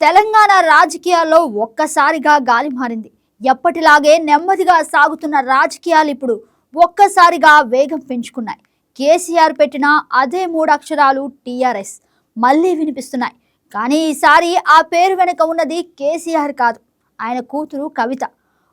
తెలంగాణ రాజకీయాల్లో ఒక్కసారిగా గాలి మారింది. ఎప్పటిలాగే నెమ్మదిగా సాగుతున్న రాజకీయాలు ఇప్పుడు ఒక్కసారిగా వేగం పెంచుకున్నాయి. కేసీఆర్ పెట్టిన అదే మూడు అక్షరాలు టీఆర్ఎస్ మళ్ళీ వినిపిస్తున్నాయి. కానీ ఈసారి ఆ పేరు వెనుక ఉన్నది కేసీఆర్ కాదు, ఆయన కూతురు కవిత.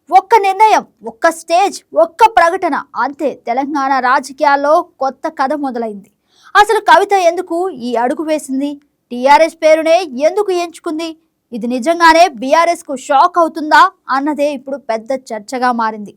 ఒక్క నిర్ణయం, ఒక్క స్టేజ్, ఒక్క ప్రకటన, అంతే తెలంగాణ రాజకీయాల్లో కొత్త కథ మొదలైంది. అసలు కవిత ఎందుకు ఈ అడుగు వేసింది? టీఆర్ఎస్ పేరునే ఎందుకు ఎంచుకుంది? ఇది నిజంగానే బీఆర్ఎస్ కు షాక్ అవుతుందా అన్నదే ఇప్పుడు పెద్ద చర్చగా మారింది.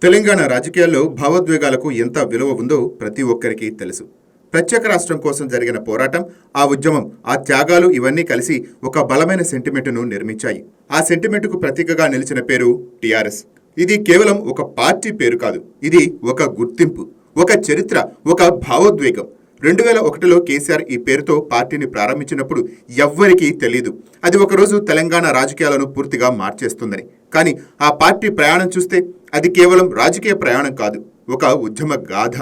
తెలంగాణ రాజకీయాల్లో భావోద్వేగాలకు ఎంత విలువ ఉందో ప్రతి ఒక్కరికి తెలుసు. ప్రత్యేక రాష్ట్రం కోసం జరిగిన పోరాటం, ఆ ఉద్యమం, ఆ త్యాగాలు ఇవన్నీ కలిసి ఒక బలమైన సెంటిమెంటును నిర్మించాయి. ఆ సెంటిమెంటుకు ప్రతీకగా నిలిచిన పేరు టీఆర్ఎస్. ఇది కేవలం ఒక పార్టీ పేరు కాదు, ఇది ఒక గుర్తింపు, ఒక చరిత్ర, ఒక భావోద్వేగం. 2001లో కేసీఆర్ ఈ పేరుతో పార్టీని ప్రారంభించినప్పుడు ఎవ్వరికీ తెలియదు అది ఒకరోజు తెలంగాణ రాజకీయాలను పూర్తిగా మార్చేస్తుందని. కానీ ఆ పార్టీ ప్రయాణం చూస్తే అది కేవలం రాజకీయ ప్రయాణం కాదు, ఒక ఉద్యమ గాథ.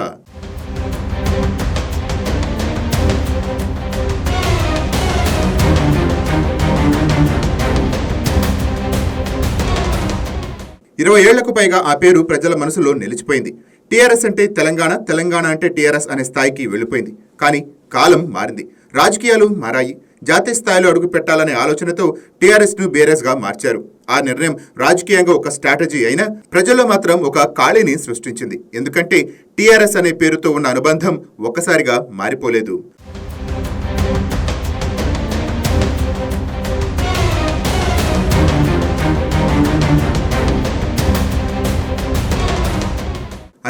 ఇరవై ఏళ్లకు పైగా ఆ పేరు ప్రజల మనసులో నిలిచిపోయింది. టీఆర్ఎస్ అంటే తెలంగాణ, తెలంగాణ అంటే టీఆర్ఎస్ అనే స్థాయికి వెళ్ళిపోయింది. కానీ కాలం మారింది, రాజకీయాలు మారాయి. జాతీయ స్థాయిలో అడుగు పెట్టాలనే ఆలోచనతో టీఆర్ఎస్ను బీఆర్ఎస్గా మార్చారు. ఆ నిర్ణయం రాజకీయంగా ఒక స్ట్రాటజీ అయినా ప్రజల్లో మాత్రం ఒక ఖాళీని సృష్టించింది. ఎందుకంటే టీఆర్ఎస్ అనే పేరుతో ఉన్న అనుబంధం ఒక్కసారిగా మారిపోలేదు.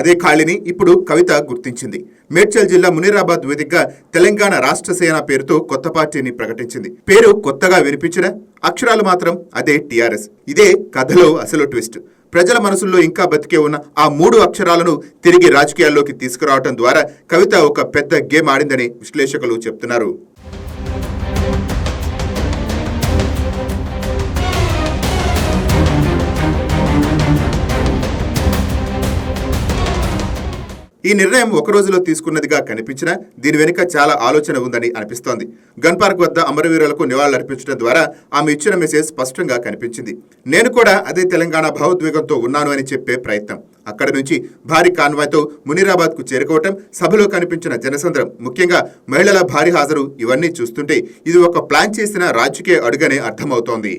అదే ఖాళీని ఇప్పుడు కవిత గుర్తించింది. మేడ్చల్ జిల్లా మునీరాబాద్ వేదికగా తెలంగాణ రాష్ట్ర సేన పేరుతో కొత్త పార్టీని ప్రకటించింది. పేరు కొత్తగా వినిపించిన అక్షరాలు మాత్రం అదే టీఆర్ఎస్. ఇదే కథలో అసలు ట్విస్ట్. ప్రజల మనసుల్లో ఇంకా బతికే ఉన్న ఆ మూడు అక్షరాలను తిరిగి రాజకీయాల్లోకి తీసుకురావడం ద్వారా కవిత ఒక పెద్ద గేమ్ ఆడిందని విశ్లేషకులు చెప్తున్నారు. ఈ నిర్ణయం ఒక రోజులో తీసుకున్నదిగా కనిపించినా దీని వెనుక చాలా ఆలోచన ఉందని అనిపిస్తోంది. గన్ పార్క్ వద్ద అమరవీరులకు నివాళులర్పించడం ద్వారా ఆమె ఇచ్చిన మెసేజ్ స్పష్టంగా కనిపించింది. నేను కూడా అదే తెలంగాణ భావోద్వేగంతో ఉన్నాను అని చెప్పే ప్రయత్నం. అక్కడి నుంచి భారీ కాన్వాయ్తో మునీరాబాద్కు చేరుకోవటం, సభలో కనిపించిన జనసంద్రం, ముఖ్యంగా మహిళల భారీ హాజరు, ఇవన్నీ చూస్తుంటే ఇది ఒక ప్లాన్ చేసిన రాజకీయ అడుగనే అర్థమవుతోంది.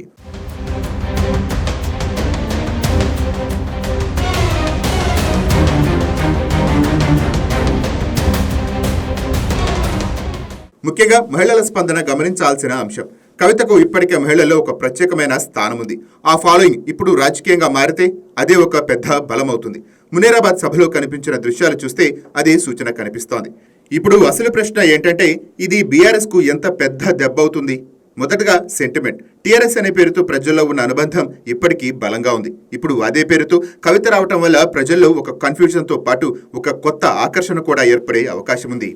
ముఖ్యంగా మహిళల స్పందన గమనించాల్సిన అంశం. కవితకు ఇప్పటికే మహిళల్లో ఒక ప్రత్యేకమైన స్థానం ఉంది. ఆ ఫాలోయింగ్ ఇప్పుడు రాజకీయంగా మారితే అదే ఒక పెద్ద బలమవుతుంది. మునీరాబాద్ సభలో కనిపించిన దృశ్యాలు చూస్తే అదే సూచన కనిపిస్తోంది. ఇప్పుడు అసలు ప్రశ్న ఏంటంటే ఇది బీఆర్ఎస్ కు ఎంత పెద్ద దెబ్బ అవుతుంది? మొదటగా సెంటిమెంట్. టీఆర్ఎస్ అనే పేరుతో ప్రజల్లో ఉన్న అనుబంధం ఇప్పటికీ బలంగా ఉంది. ఇప్పుడు అదే పేరుతో కవిత రావటం వల్ల ప్రజల్లో ఒక కన్ఫ్యూజన్తో పాటు ఒక కొత్త ఆకర్షణ కూడా ఏర్పడే అవకాశం ఉంది.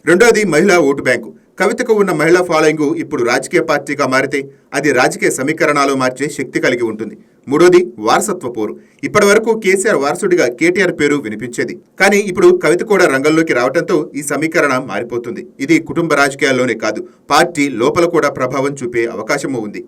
రెండోది మహిళా ఓటు బ్యాంకు. కవితకు ఉన్న మహిళా ఫాలోయింగ్ ఇప్పుడు రాజకీయ పార్టీగా మారితే అది రాజకీయ సమీకరణాలు మార్చే శక్తి కలిగి ఉంటుంది. మూడోది వారసత్వ పోరు. ఇప్పటి వరకు కేసీఆర్ వారసుడిగా కేటీఆర్ పేరు వినిపించేది. కానీ ఇప్పుడు కవిత కూడా రంగంలోకి రావడంతో ఈ సమీకరణ మారిపోతుంది. ఇది కుటుంబ రాజకీయాల్లోనే కాదు, పార్టీ లోపల కూడా ప్రభావం చూపే అవకాశమూ ఉంది.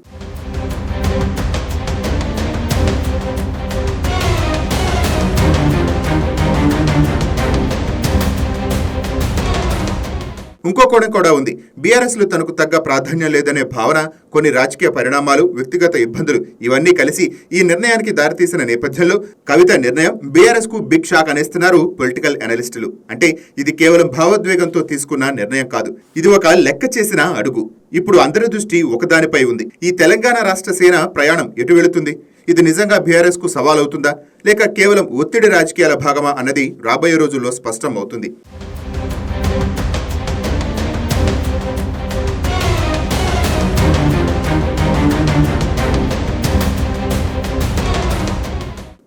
ఇంకో కోణం కూడా ఉంది. బీఆర్ఎస్లో తనకు తగ్గ ప్రాధాన్యం లేదనే భావన, కొన్ని రాజకీయ పరిణామాలు, వ్యక్తిగత ఇబ్బందులు, ఇవన్నీ కలిసి ఈ నిర్ణయానికి దారితీసిన నేపథ్యంలో కవిత నిర్ణయం బీఆర్ఎస్ కు బిగ్ షాక్ అనేస్తున్నారు పొలిటికల్ అనలిస్టులు. అంటే ఇది కేవలం భావోద్వేగంతో తీసుకున్న నిర్ణయం కాదు, ఇది ఒక లెక్క చేసిన అడుగు. ఇప్పుడు అందరి దృష్టి ఒకదానిపై ఉంది. ఈ తెలంగాణ రాష్ట్ర సేన ప్రయాణం ఎటు వెళుతుంది? ఇది నిజంగా బీఆర్ఎస్ కు సవాల్ అవుతుందా, లేక కేవలం ఒత్తిడి రాజకీయాల భాగమా అన్నది రాబోయే రోజుల్లో స్పష్టం అవుతుంది.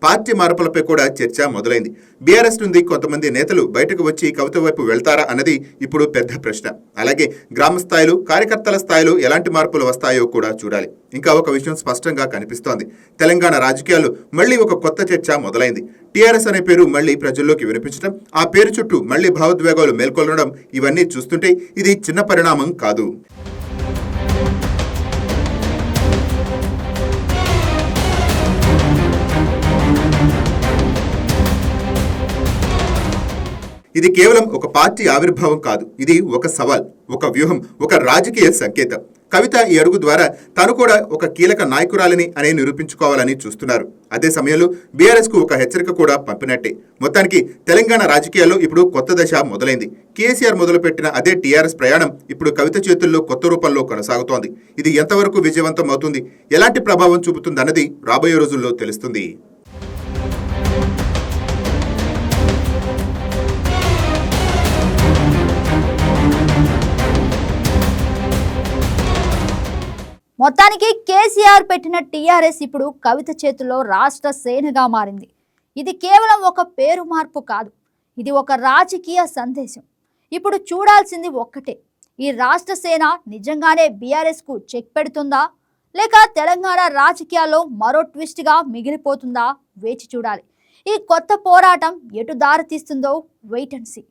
పార్టీ మార్పులపై కూడా చర్చ మొదలైంది. బీఆర్ఎస్ నుండి కొంతమంది నేతలు బయటకు వచ్చి కవిత వైపు వెళ్తారా అన్నది ఇప్పుడు పెద్ద ప్రశ్న. అలాగే గ్రామ స్థాయిలో, కార్యకర్తల స్థాయిలో ఎలాంటి మార్పులు వస్తాయో కూడా చూడాలి. ఇంకా ఒక విషయం స్పష్టంగా కనిపిస్తోంది. తెలంగాణ రాజకీయాల్లో మళ్లీ ఒక కొత్త చర్చ మొదలైంది. టీఆర్ఎస్ అనే పేరు మళ్లీ ప్రజల్లోకి వినిపించడం, ఆ పేరు చుట్టూ మళ్లీ భావోద్వేగాలు మేల్కొల్లడం, ఇవన్నీ చూస్తుంటే ఇది చిన్న పరిణామం కాదు. ఇది కేవలం ఒక పార్టీ ఆవిర్భావం కాదు. ఇది ఒక సవాల్, ఒక వ్యూహం, ఒక రాజకీయ సంకేతం. కవిత ఈ అడుగు ద్వారా తాను కూడా ఒక కీలక నాయకురాలిని అనే నిరూపించుకోవాలని చూస్తున్నారు. అదే సమయంలో బీఆర్ఎస్ కు ఒక హెచ్చరిక కూడా పంపినట్టే. మొత్తానికి తెలంగాణ రాజకీయాల్లో ఇప్పుడు కొత్త దశ మొదలైంది. కేసీఆర్ మొదలుపెట్టిన అదే టీఆర్ఎస్ ప్రయాణం ఇప్పుడు కవిత చేతుల్లో కొత్త రూపంలో కొనసాగుతోంది. ఇది ఎంతవరకు విజయవంతం అవుతుంది, ఎలాంటి ప్రభావం చూపుతుందన్నది రాబోయే రోజుల్లో తెలుస్తుంది. మొత్తానికి కేసీఆర్ పెట్టిన టీఆర్ఎస్ ఇప్పుడు కవిత చేతుల్లో రాష్ట్ర సేనగా మారింది. ఇది కేవలం ఒక పేరు మార్పు కాదు, ఇది ఒక రాజకీయ సందేశం. ఇప్పుడు చూడాల్సింది ఒక్కటే, ఈ రాష్ట్ర సేన నిజంగానే బీఆర్ఎస్ కు చెక్ పెడుతుందా, లేక తెలంగాణ రాజకీయాల్లో మరో ట్విస్ట్గా మిగిలిపోతుందా? వేచి చూడాలి. ఈ కొత్త పోరాటం ఎటు దారి తీస్తుందో వెయిట్ అండ్ సీ.